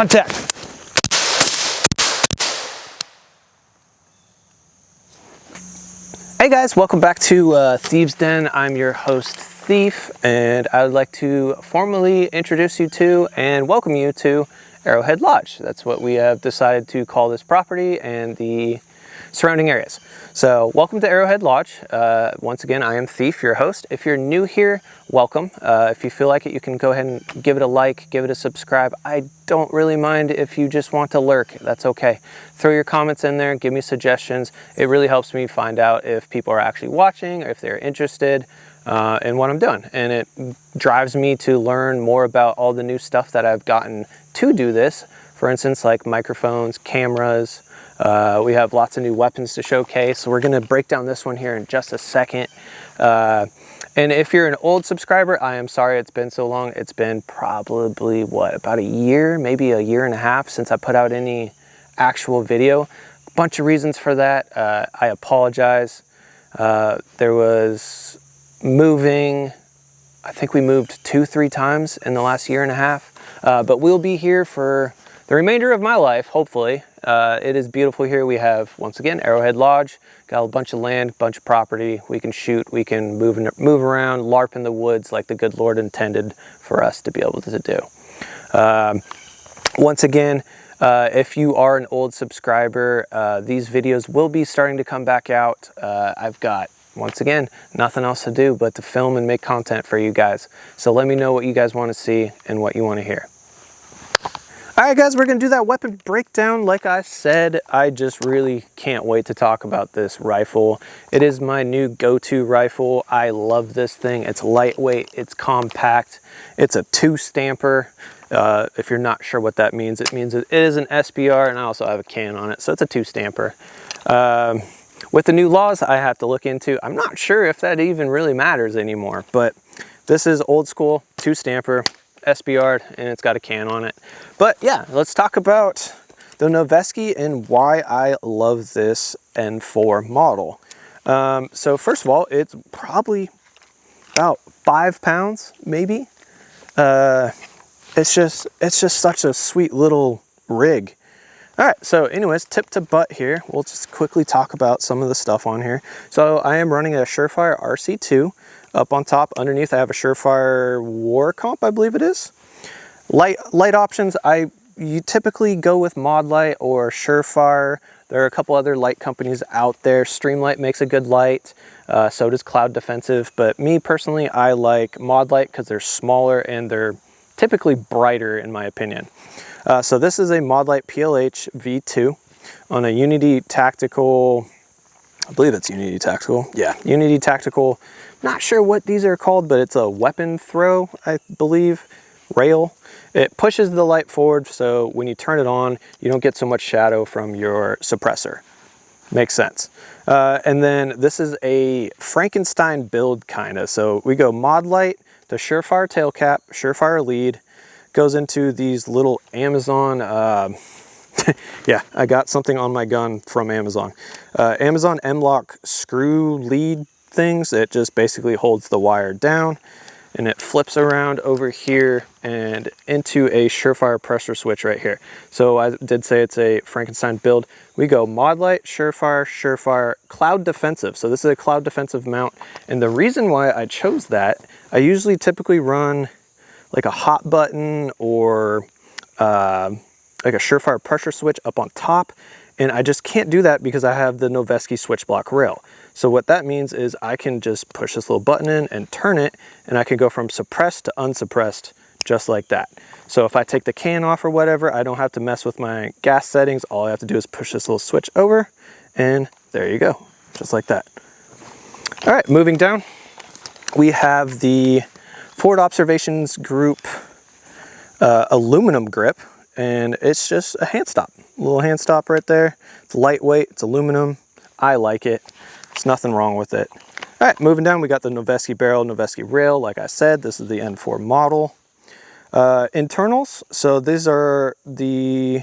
Contact. Hey guys, welcome back to Thieves Den. I'm your host Thief, and I would like to formally introduce you to and welcome you to Arrowhead Lodge. That's what we have decided to call this property and the surrounding areas. So welcome to Arrowhead Lodge. Once again, I am Thief, your host. If you're new here, welcome. If you feel like it, you can go ahead and give it a like, give it a subscribe. I don't really mind if you just want to lurk. That's okay. Throw your comments in there, give me suggestions. It really helps me find out if people are actually watching or if they're interested in what I'm doing. And it drives me to learn more about all the new stuff that I've gotten to do this. For instance, like microphones, cameras. We have lots of new weapons to showcase. So we're going to break down this one here in just a second. And if you're an old subscriber, I am sorry it's been so long. It's been probably, what, about a year, maybe a year and a half since I put out any actual video. A bunch of reasons for that. I apologize. There was moving. I think we moved 2-3 times in the last year and a half. But we'll be here for the remainder of my life, hopefully. It is beautiful here. We have, once again, Arrowhead Lodge. Got a bunch of land, bunch of property. We can shoot, we can move around, LARP in the woods like the good Lord intended for us to be able to do. Once again, if you are an old subscriber, these videos will be starting to come back out. I've got, once again, nothing else to do but to film and make content for you guys. So let me know what you guys want to see and what you want to hear. All right, guys, we're going to do that weapon breakdown. Like I said, I just really can't wait to talk about this rifle. It is my new go-to rifle. I love this thing. It's lightweight, it's compact, it's a 2-stamper. If you're not sure what that means, it means it is an SBR, and I also have a can on it, so it's a 2-stamper. With the new laws I have to look into, I'm not sure if that even really matters anymore, but this is old school 2-stamper. SBR, and it's got a can on it. But yeah, let's talk about the Noveske and why I love this N4 model. So first of all, it's probably about 5 pounds, maybe. It's just such a sweet little rig. All right, so anyways, tip to butt here. We'll just quickly talk about some of the stuff on here. So I am running a Surefire RC2. Up on top, underneath, I have a Surefire War Comp, I believe it is. Light options, you typically go with Mod Light or Surefire. There are a couple other light companies out there. Streamlight makes a good light. So does Cloud Defensive. But me personally, I like Mod Light because they're smaller and they're typically brighter in my opinion. So this is a Mod Light PLH V2 on a Unity Tactical. I believe it's Unity Tactical. Yeah, Unity Tactical. Not sure what these are called, but it's a weapon throw, I believe, rail. It pushes the light forward, so when you turn it on, you don't get so much shadow from your suppressor. Makes sense. And then this is a Frankenstein build, kind of. So we go Mod Light, the Surefire tail cap, Surefire lead, goes into these little Amazon, yeah, I got something on my gun from Amazon. Amazon M-Lock screw lead things. It just basically holds the wire down and it flips around over here and into a Surefire pressure switch right here. So I did say it's a Frankenstein build. We go Mod Light, Surefire, Cloud Defensive. So this is a Cloud Defensive mount. And the reason why I chose that, I usually typically run like a hot button or like a Surefire pressure switch up on top. And I just can't do that because I have the Noveske switch block rail. So what that means is I can just push this little button in and turn it, and I can go from suppressed to unsuppressed just like that. So if I take the can off or whatever, I don't have to mess with my gas settings. All I have to do is push this little switch over, and there you go, just like that. All right, moving down, we have the Forward Observations Group aluminum grip, and it's just a hand stop. A little hand stop right there. It's lightweight, it's aluminum. I like it. There's nothing wrong with it. All right, moving down, we got the Noveske barrel, Noveske rail. Like I said, this is the N4 model. Internals, so these are the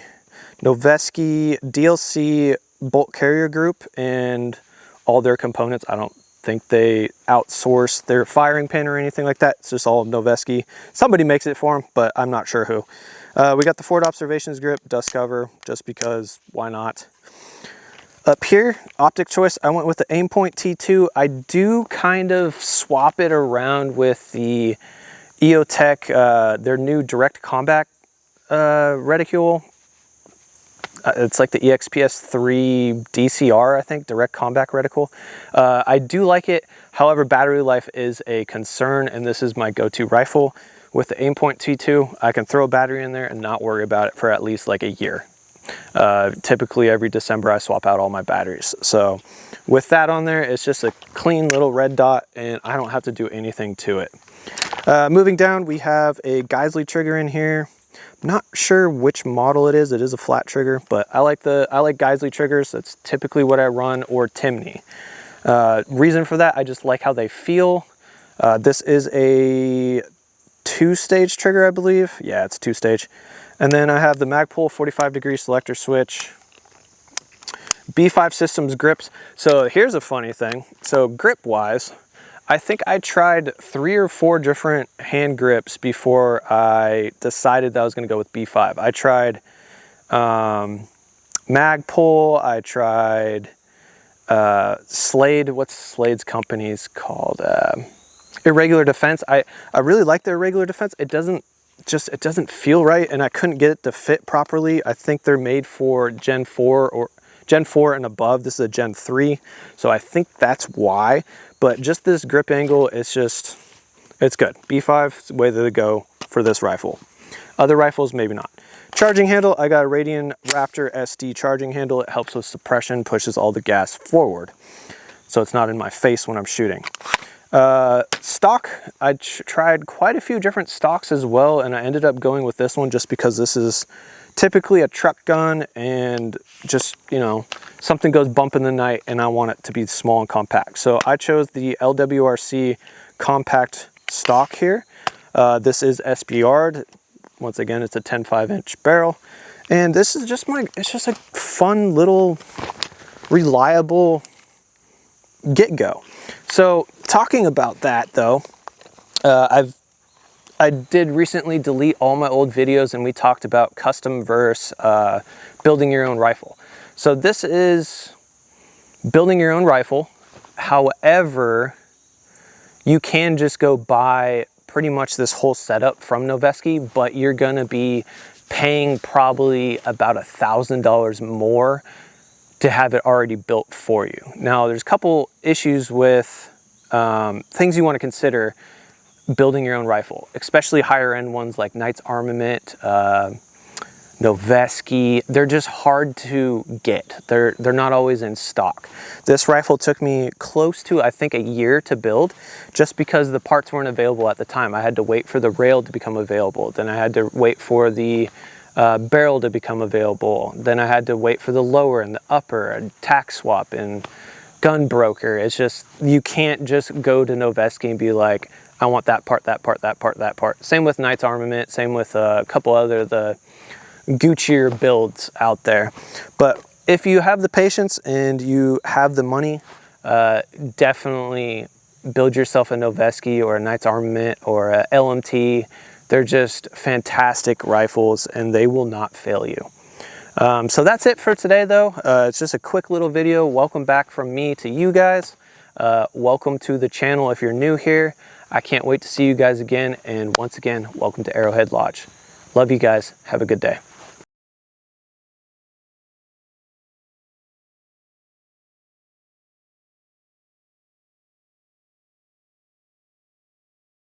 Noveske DLC bolt carrier group and all their components. I don't think they outsource their firing pin or anything like that. It's just all Noveske. Somebody makes it for them, but I'm not sure who. We got the Forward Observations grip, dust cover, just because, why not? Up here, optic choice, I went with the Aimpoint T2. I do kind of swap it around with the EOTech, their new direct combat reticule. It's like the EXPS3 DCR, I think, direct combat reticle. I do like it. However, battery life is a concern, and this is my go-to rifle. With the Aimpoint T2, I can throw a battery in there and not worry about it for at least like a year. Typically every December I swap out all my batteries. So with that on there, it's just a clean little red dot and I don't have to do anything to it. Moving down, we have a Geisley trigger in here. Not sure which model it is. It is a flat trigger, but I like Geisley triggers. That's typically what I run, or Timney. Reason for that, I just like how they feel. This is a 2-stage trigger, I believe. Yeah, it's 2-stage. And then I have the Magpul 45-degree selector switch. B5 Systems grips. So here's a funny thing. So grip-wise, I think I tried 3 or 4 different hand grips before I decided that I was going to go with B5. I tried Magpul. I tried Slade. What's Slade's company's called? Irregular Defense. I really like the Irregular Defense. It doesn't feel right, and I couldn't get it to fit properly. I think they're made for Gen 4 or Gen 4 and above. This is a Gen 3, so I think that's why. But just this grip angle, it's good. B5 is the way to go for this rifle. Other rifles, maybe not. Charging handle, I got a Radian Raptor SD charging handle. It helps with suppression, pushes all the gas forward, so it's not in my face when I'm shooting. Stock, I tried quite a few different stocks as well, and I ended up going with this one just because this is typically a truck gun, and just, you know, something goes bump in the night and I want it to be small and compact. So I chose the LWRC compact stock here. This is SBR. Once again, it's a 10.5-inch barrel, and this is just it's just a fun little reliable get-go. So talking about that though, I did recently delete all my old videos, and we talked about custom versus building your own rifle. So this is building your own rifle. However, you can just go buy pretty much this whole setup from Noveske, but you're gonna be paying probably about $1,000 more to have it already built for you. Now, there's a couple issues with things you want to consider building your own rifle, especially higher end ones like Knight's Armament, Noveske. They're just hard to get. They're not always in stock. This rifle took me close to, I think, a year to build, just because the parts weren't available at the time. I had to wait for the rail to become available. Then I had to wait for the barrel to become available. Then I had to wait for the lower and the upper, and tack swap and gun broker. It's just, you can't just go to Noveske and be like, I want that part, that part, that part, that part. Same with Knight's Armament, same with a couple other the Guccier builds out there. But if you have the patience and you have the money, definitely build yourself a Noveske or a Knight's Armament or a LMT. They're just fantastic rifles, and they will not fail you. So that's it for today though. It's just a quick little video. Welcome back from me to you guys. Welcome to the channel if you're new here. I can't wait to see you guys again. And once again, welcome to Arrowhead Lodge. Love you guys. Have a good day.